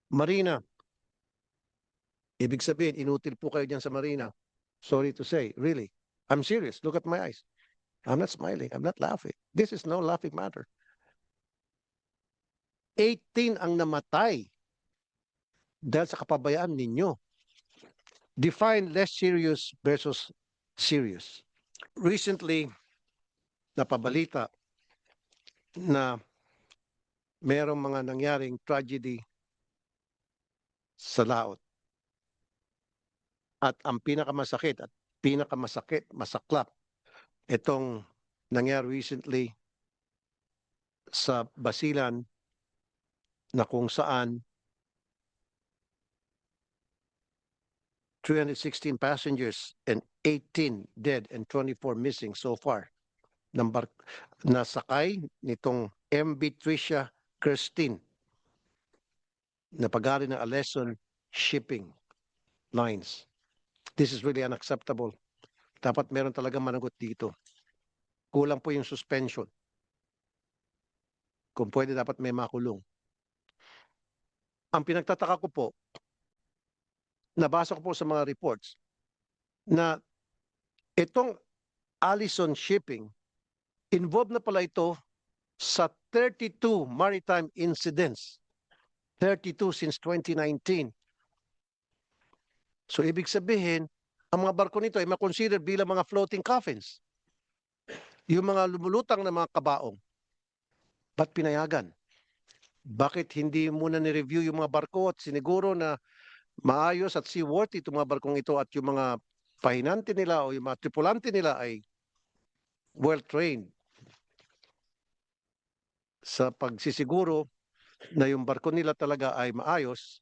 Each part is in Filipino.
Marina, ibig sabihin, inutil po kayo dyan sa Marina. Sorry to say, really. I'm serious. Look at my eyes. I'm not smiling. I'm not laughing. This is no laughing matter. 18 ang namatay dahil sa kapabayaan ninyo. Define less serious versus serious. Recently, napabalita na merong mga nangyaring tragedy sa laot. At ang pinakamasakit at masaklap, itong nangyari recently sa Basilan na kung saan 316 passengers and 18 dead and 24 missing so far. Nasakay nitong MV Tricia Christine na pag-ari ng Aleson Shipping Lines. This is really unacceptable. Dapat meron talaga managot dito. Kulang po yung suspension. Kung pwede, dapat may makulong. Ang pinagtataka ko po, nabasa ko po sa mga reports, na itong Allison Shipping, involved na pala ito sa 32 maritime incidents. 32 since 2019. So ibig sabihin, ang mga barko nito ay makonsider bilang mga floating coffins. Yung mga lumulutang na mga kabaong. Ba't pinayagan? Bakit hindi muna ni-review yung mga barko at siniguro na maayos at seaworthy itong mga barkong ito at yung mga pahinante nila o yung mga tripulante nila ay well-trained sa pagsisiguro na yung barko nila talaga ay maayos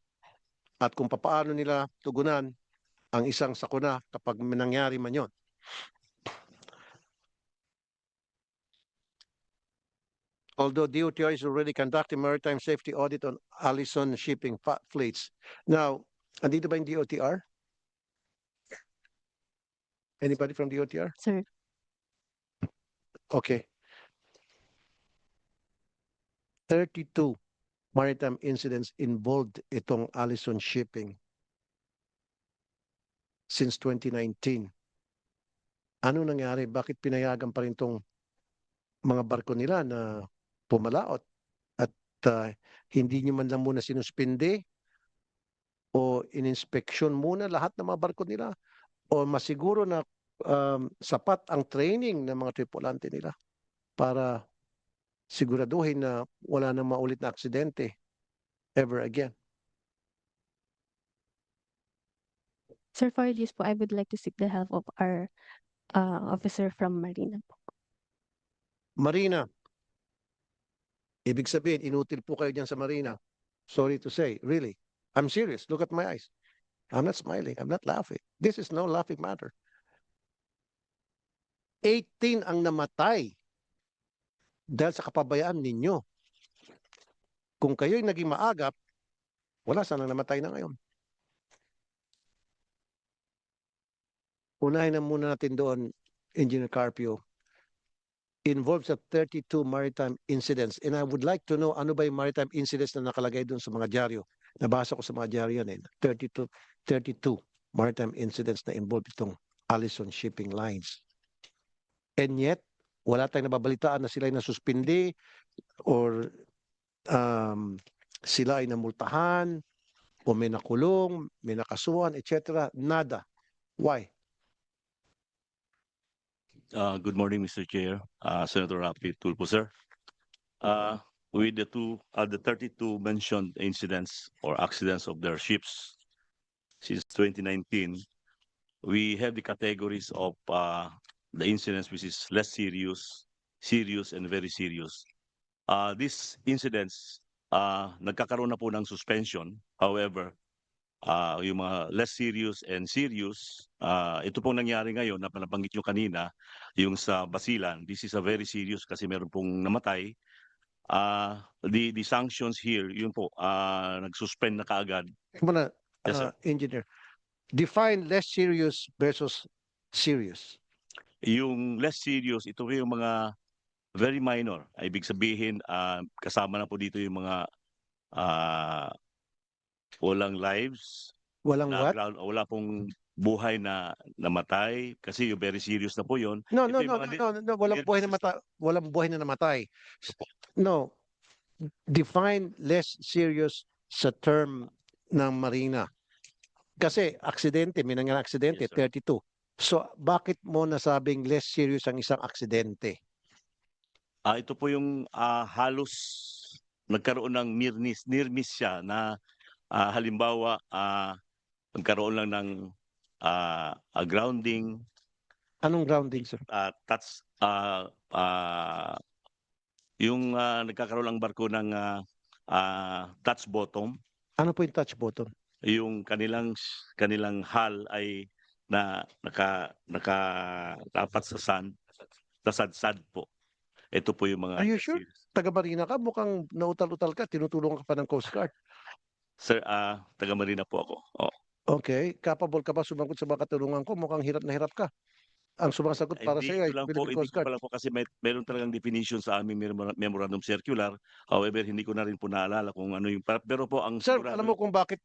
at kung papaano nila tugunan ang isang sakuna kapag nangyari man yun. Although DOTR is already conducting maritime safety audit on Allison shipping fleets. Now, andito ba yung DOTR? Anybody from DOTR? Sir. Okay. 32 maritime incidents involved itong Allison Shipping since 2019. Ano nangyari? Bakit pinayagan pa rin itong mga barko nila na pumalaot at hindi nyo man lang muna sinuspinde o ininspeksyon muna lahat ng mga barko nila o masiguro na sapat ang training ng mga tripulante nila para siguraduhin na wala nang maulit na aksidente ever again. Sir, for this po, I would like to seek the help of our officer from Marina po. Marina, ibig sabihin, inutil po kayo dyan sa Marina. Sorry to say, really. I'm serious. Look at my eyes. I'm not smiling. I'm not laughing. This is no laughing matter. 18 ang namatay dahil sa kapabayaan ninyo. Kung kayo'y naging maagap, wala sanang namatay na ngayon. Unahin na muna natin doon, Engineer Carpio, involved sa 32 maritime incidents. And I would like to know ano ba yung maritime incidents na nakalagay doon sa mga dyaryo. Nabasa ko sa mga dyaryo yan 32 maritime incidents na involved itong Allison Shipping Lines. And yet, wala tayong nababalitaan na sila ay nasuspindi or sila ay namultahan o may nakulong, may nakasuhan, etc. Nada. Why? Good morning, Mr. Chair. Senator Rafi Tulfo, sir. With the 32 mentioned incidents or accidents of their ships since 2019, we have the categories of the incidents which is less serious, serious, and very serious. These incidents, nagkakaroon na po ng suspension. However, yung mga less serious and serious, ito pong nangyari ngayon na nabanggit nyo kanina, yung sa Basilan, this is a very serious kasi meron pong namatay. The sanctions here, yun po, nag-suspend na kaagad. Muna, Yes, sir. Engineer, define less serious versus serious. Yung less serious, ito yung mga very minor. Ibig sabihin, kasama na po dito yung mga Walang lives, Walang na what? ground, wala pong buhay na namatay kasi yung very serious na po yun. No, Ito no, yung no, mga no, no, no, walang buhay na walang buhay na namatay. No, define less serious sa term ng Marina. Kasi aksidente, may nangyari aksidente, Yes, sir. 32. So, bakit mo nasabing less serious ang isang aksidente? Ito po yung halos nagkaroon ng near miss siya na halimbawa nagkaroon lang ng grounding, Anong grounding, sir? touch, yung nagkakaroon ng barko ng touch bottom, Ano po yung touch button? yung kanilang hull ay naka tapat sa sand, sa sad po. Ito po yung mga Are you sure? series. Taga Marina ka, mukhang nautal-utal ka, tinutulungan ka pa ng Coast Guard. Sir, taga Marina po ako. Oh. Okay, capable ka ba sumagot sa mga katulungan ko? Mukhang hirap na hirap ka. Ang sumasagot para sa iyo ay Philippine Hindi Coast ko Guard. pa lang po kasi meron talagang definition sa aming memorandum circular. However, hindi ko na rin po naalala kung ano yung pero po ang Sir, sigurado alam mo kung bakit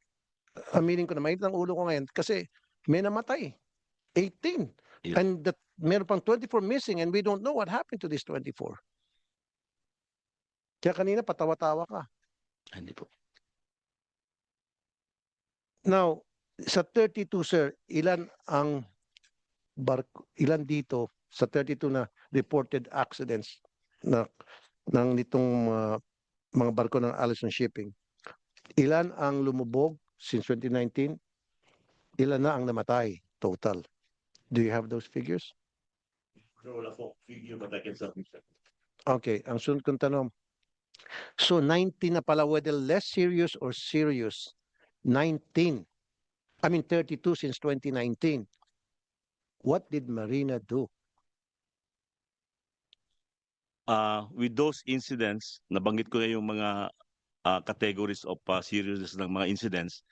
aminin ko na mainit ang ulo ko ngayon? Kasi may namatay. 18. Yes. And that meron pang 24 missing and we don't know what happened to this 24. Kaya kanina patawa-tawa ka. Hindi po. Now, sa 32 sir, ilan ang barko, ilan dito sa 32 na reported accidents na ng nitong mga barko ng Allison Shipping? Ilan ang lumubog since 2019? Ilan na ang namatay total? Do you have those figures? Wala po figure but I can submit. Okay, ang sunod kong tanong. So 19 na pala, whether less serious or serious. 19. I mean 32 since 2019. What did Marina do? With those incidents, nabanggit ko na yung mga categories of seriousness ng mga incidents,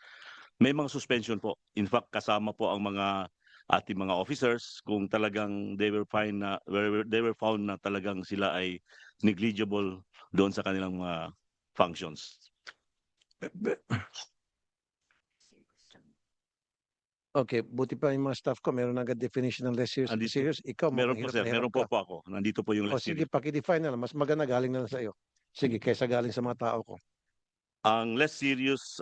may mga suspension po. In fact, kasama po ang mga ating mga officers kung talagang they were found na talagang sila ay negligible doon sa kanilang mga functions. Okay, buti pa yung mga staff ko, meron agad definition ng less serious. Andito, Serious, ikaw meron mukhang po hirap sir, na hirap meron ka. po ako. Nandito po yung O less sige, serious. pakidefine na lang. Mas maganda galing na lang sa iyo. Sige, kaysa galing sa mga tao ko. Ang less serious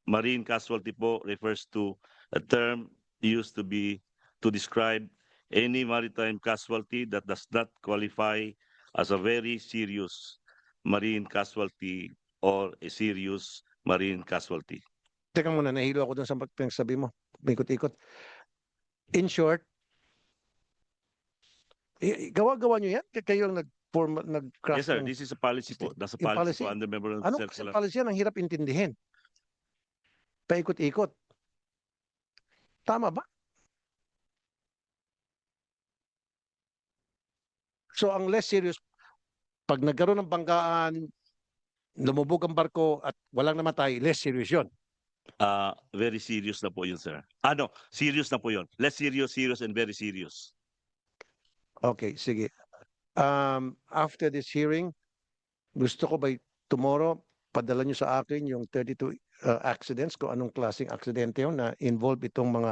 marine casualty po refers to a term used to describe any maritime casualty that does not qualify as a very serious marine casualty or a serious marine casualty. Teka muna, nahilo ako dun sa pinagsabi mo. Ikot-ikot. In short, gawa-gawa nyo yan? Kayo ang nag-craft Yes sir, ng this is a policy po. That's a yung policy policy. po under memorandum Ano kasi circular. policy yan? Ang hirap intindihin. Paikot-ikot. Tama ba? So ang less serious, pag nagkaroon ng banggaan, lumubog ang barko at walang namatay, less serious yun. Very serious na po yun sir. No, serious na po yun. Less serious, serious and very serious. Okay, sige. After this hearing, gusto ko by tomorrow, padala nyo sa akin yung 32 accidents, kung anong klaseng aksidente yun na involve itong mga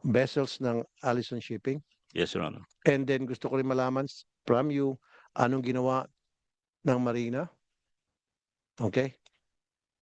vessels ng Allison Shipping. Yes, Your Honor. And then gusto ko rin malaman from you, anong ginawa ng Marina. Okay?